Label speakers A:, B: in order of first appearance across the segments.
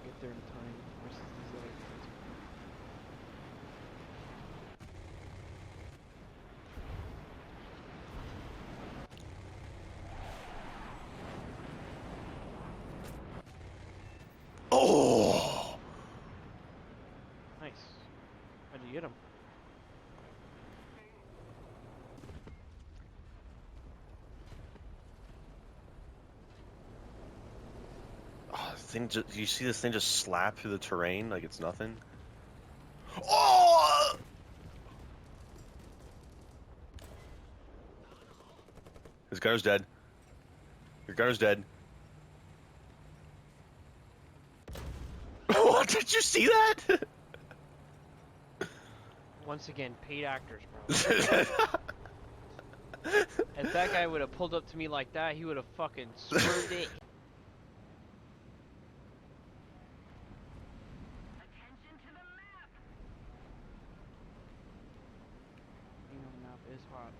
A: get there in time versus these other guys.
B: Oh!
A: Nice. How'd you get him?
B: Oh, this thing just, you see this thing just slap through the terrain like it's nothing? Oh! His gunner's dead. Your gunner's dead. What? Did you see that?
A: Once again, paid actors, bro. If that guy would have pulled up to me like that, he would have fucking swerved it.
C: Attention to the map.
A: You know, map is hot.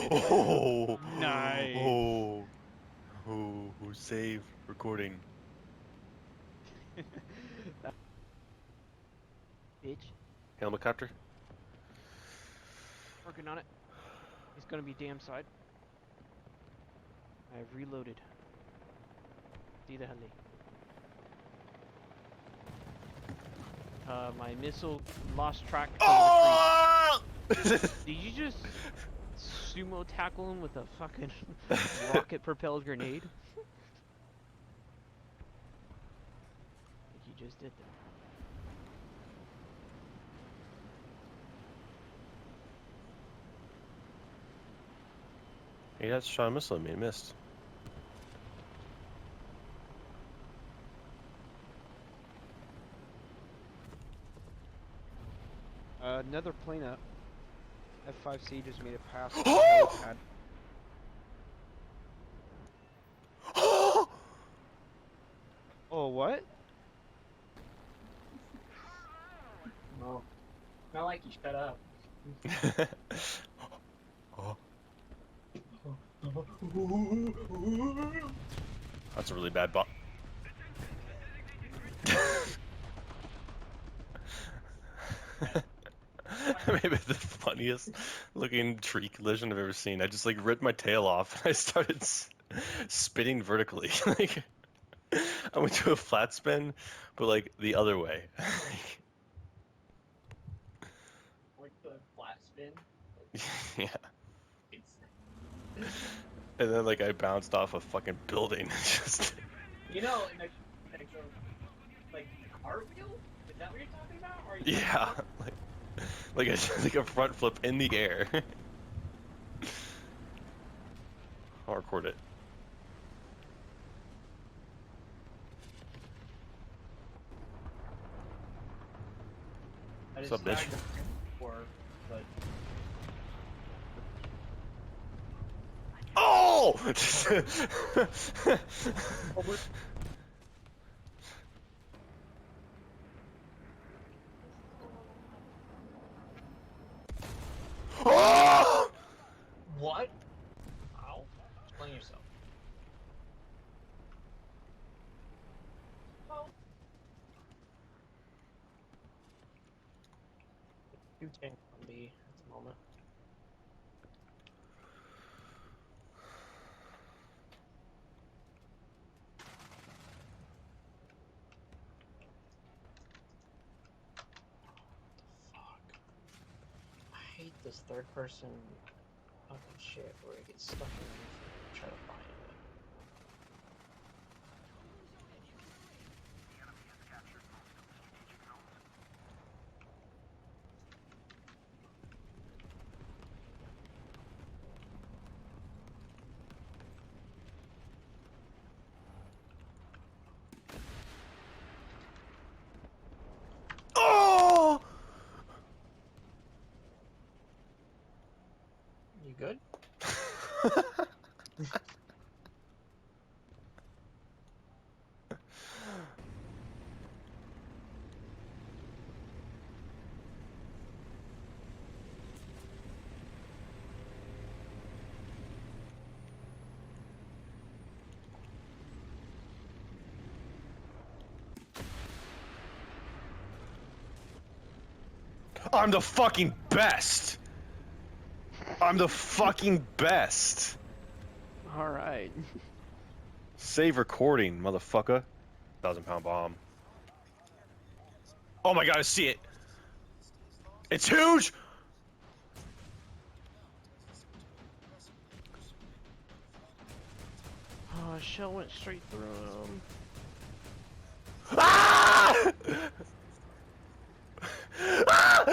B: Oh!
A: Nice.
B: Oh! Oh! Save recording.
A: Bitch.
B: Helicopter.
A: Working on it. He's gonna be damn side. I have reloaded. See the heli. My missile lost track of
B: Oh!
A: the tree. Did you just sumo tackle him with a fucking rocket propelled grenade? I think you just did that.
B: He got shot a missile at me and missed.
A: Another plane up. F5C just made a pass to the
B: Oh!
A: helipad. Oh, what?
D: No. Not like you shut up.
B: Oh. That's a really bad bot. Maybe the funniest looking tree collision I've ever seen. I just like ripped my tail off and I started spinning vertically. Like I went to a flat spin, but like the other way.
D: Like the flat spin.
B: Yeah.
D: It's,
B: And then like I bounced off a fucking building. Just
D: you know, like the cartwheel? Is that what you're talking about? Or
B: yeah, like a front flip in the air. I'll record it.
D: I
B: What's
D: just
B: up, bitch?
D: snagged before, but
B: Oh! Oh!
D: what? Ow. Explain yourself. Oh. Too tank on B at the moment. Fuck. I hate this third person fucking shit where it gets stuck in and try to find it.
B: Oh!
D: You good?
B: I'm the fucking best. I'm the fucking best.
A: All right.
B: Save recording, motherfucker. 1,000-pound bomb. Oh my god, I see it. It's huge.
A: Oh, a shell went straight through him.
B: Ah! Ah!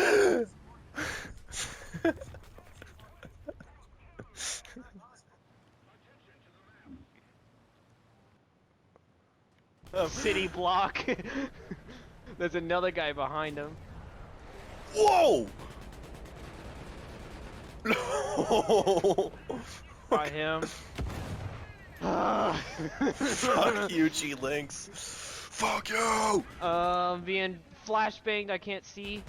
A: City block. There's another guy behind him.
B: Whoa! No!
A: By him.
B: Fuck you, G-Links. Fuck you!
A: Being flashbanged, I can't see.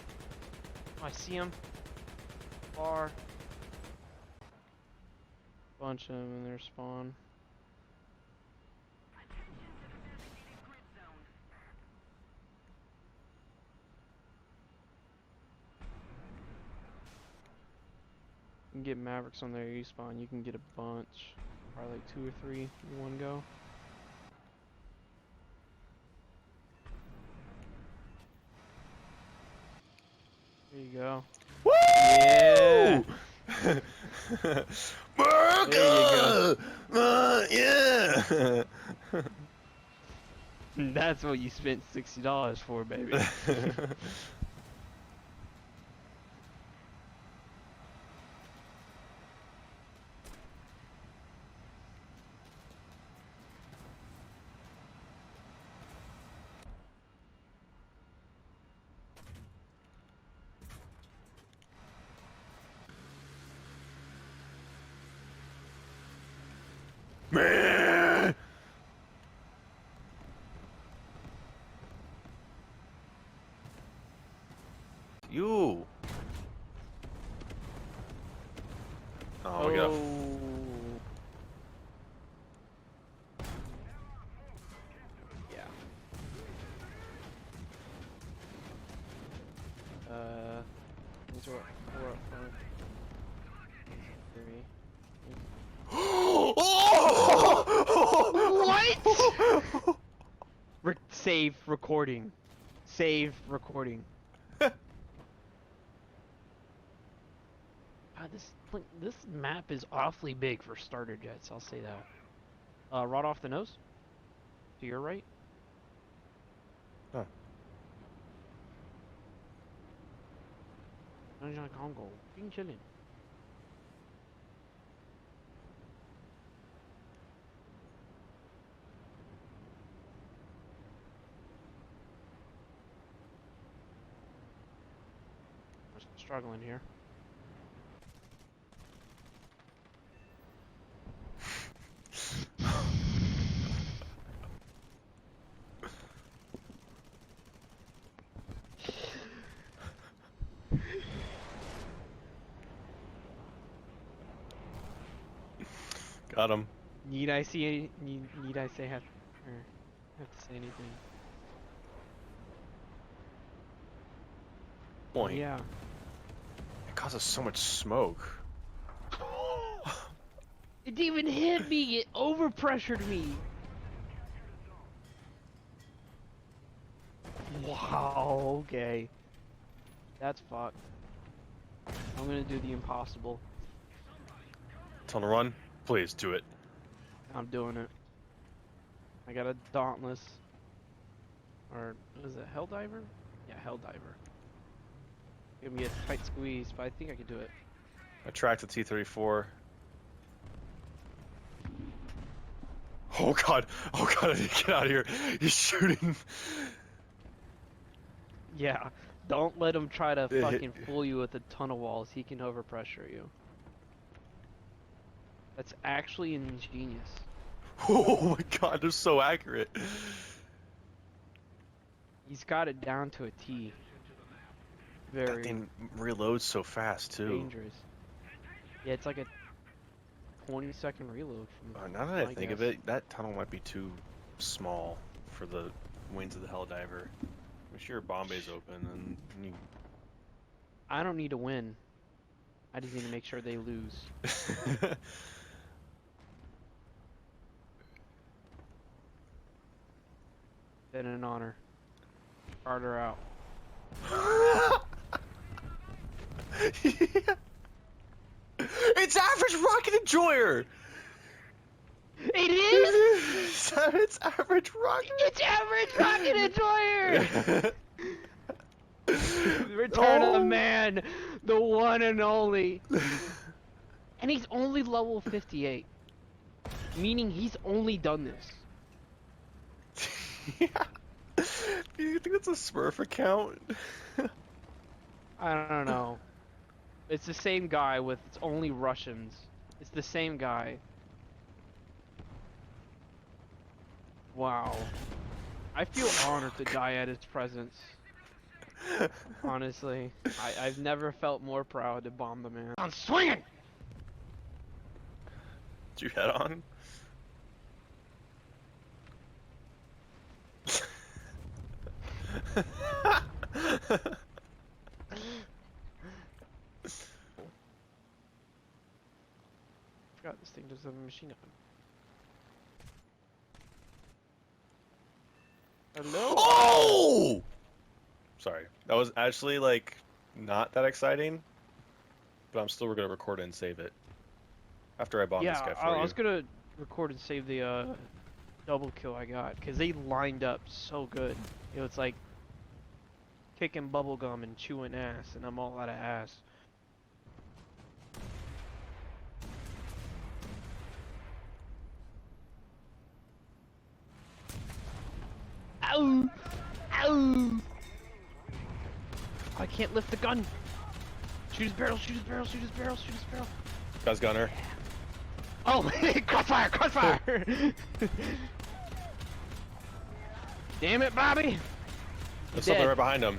A: Oh, I see him. Far. Bunch of them in their spawn. You can get Mavericks on their respawn. You can get a bunch. Probably like 2 or 3 in one go. There you go.
B: Woo!
A: Yeah.
B: America! Yeah!
A: That's what you spent $60 for, baby.
B: Man! You! Oh, we got
A: Yeah. These are 4 up front. 3. What? Save recording. Save recording. God, this map is awfully big for starter jets. I'll say that. Right off the nose. To your right.
B: Huh.
A: Congo. Being chilling. We're struggling here.
B: Got him.
A: Need I see any? Need I say have to say anything?
B: Point.
A: Yeah.
B: It causes so much smoke.
A: It didn't even hit me. It overpressured me. Wow. Okay. That's fucked. I'm gonna do the impossible.
B: Tunnel run? Please do it.
A: I'm doing it. I got a Dauntless. Or, is it Helldiver? Yeah, Helldiver. Give me a tight squeeze, but I think I can do it.
B: I tracked the T-34. Oh god! Oh god, I need to get out of here! He's shooting!
A: Yeah, don't let him try to fucking fool you with the tunnel walls. He can overpressure you. That's actually ingenious.
B: Oh my god, they're so accurate!
A: He's got it down to a T.
B: That
A: Very
B: thing reloads so fast too.
A: dangerous. Yeah, it's like a 20-second reload from.
B: Now that I
A: my
B: think of
A: guess.
B: it, that tunnel might be too small for the wings of the Helldiver. I'm sure Bombay's open and you
A: I don't need to win. I just need to make sure they lose. Been an honor. Carter out.
B: It's average rocket enjoyer.
A: It is.
B: It's average rocket.
A: It's average rocket enjoyer. Return of the man, the one and only. And he's only level 58, meaning he's only done this.
B: Yeah. Do you think that's a Smurf account?
A: I don't know. It's the same guy with it's only Russians. It's the same guy. Wow. I feel honored to die at his presence. Honestly, I've never felt more proud to bomb the man. I'm swinging!
B: Did you head on?
A: Forgot this thing does have a machine gun. Hello?
B: Oh! Sorry. That was actually, like, not that exciting. But I'm still gonna record it and save it. After I bomb this guy for
A: I
B: you.
A: was gonna record and save the double kill I got, because they lined up so good. You know, it's like kicking bubblegum and chewing ass, and I'm all out of ass. Ow! Ow! I can't lift the gun! Shoot his barrel, shoot his barrel, shoot his barrel, shoot his barrel!
B: Guy's gunner.
A: Oh! Crossfire! Crossfire! Damn it, Bobby!
B: There's
A: Dead.
B: something right behind him.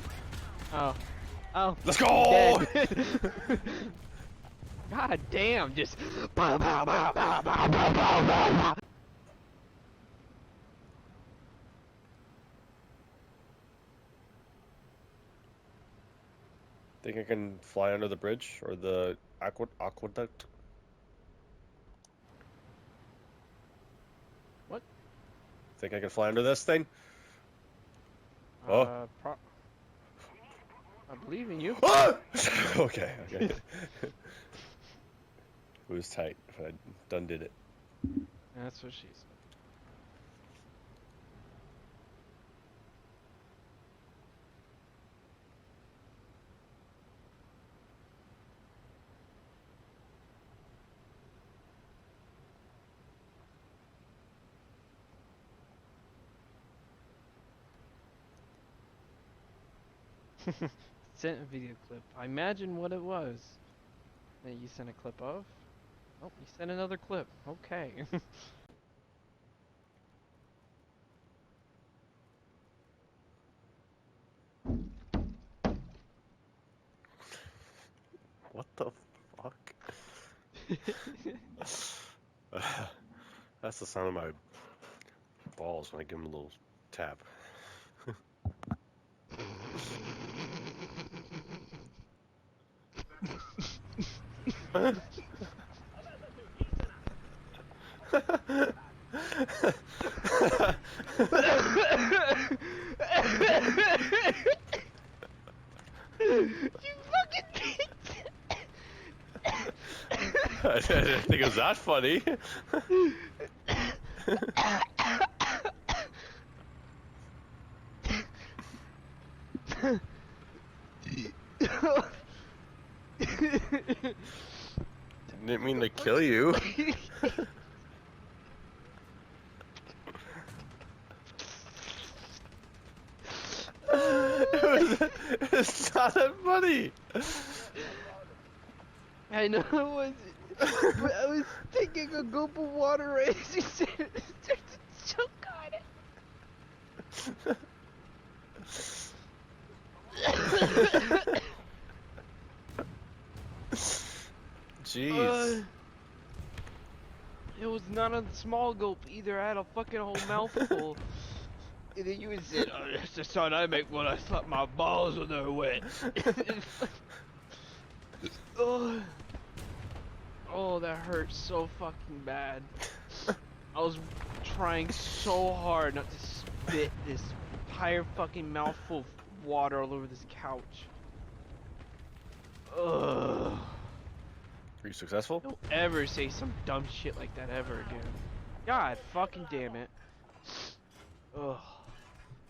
A: Oh. Oh.
B: Let's go!
A: Dead. God damn, just bow, bow, bow, bow, bow, bow, bow, bow, bow.
B: Think I can fly under the bridge or the aqueduct?
A: What?
B: Think I can fly under this thing? Oh.
A: I believe in you.
B: Ah! Okay. It was tight, but I done did it.
A: That's what she said. Sent a video clip. I imagine what it was that you sent a clip of. Oh, you sent another clip. Okay.
B: What the fuck? That's the sound of my balls when I give them a little tap.
A: You fucking bitch!
B: I didn't think it was that funny. Didn't mean to kill you. It's not that funny.
A: I know it was, but I was taking a gulp of water as you said it. Started to choke on it.
B: Jeez.
A: It was not a small gulp either. I had a fucking whole mouthful. And then you said, "Oh, that's the sound I make when I slap my balls when they're wet." Ugh. Oh, that hurts so fucking bad. I was trying so hard not to spit this entire fucking mouthful of water all over this couch. Ugh.
B: Are you successful?
A: Don't ever say some dumb shit like that ever again. God fucking damn it. Ugh.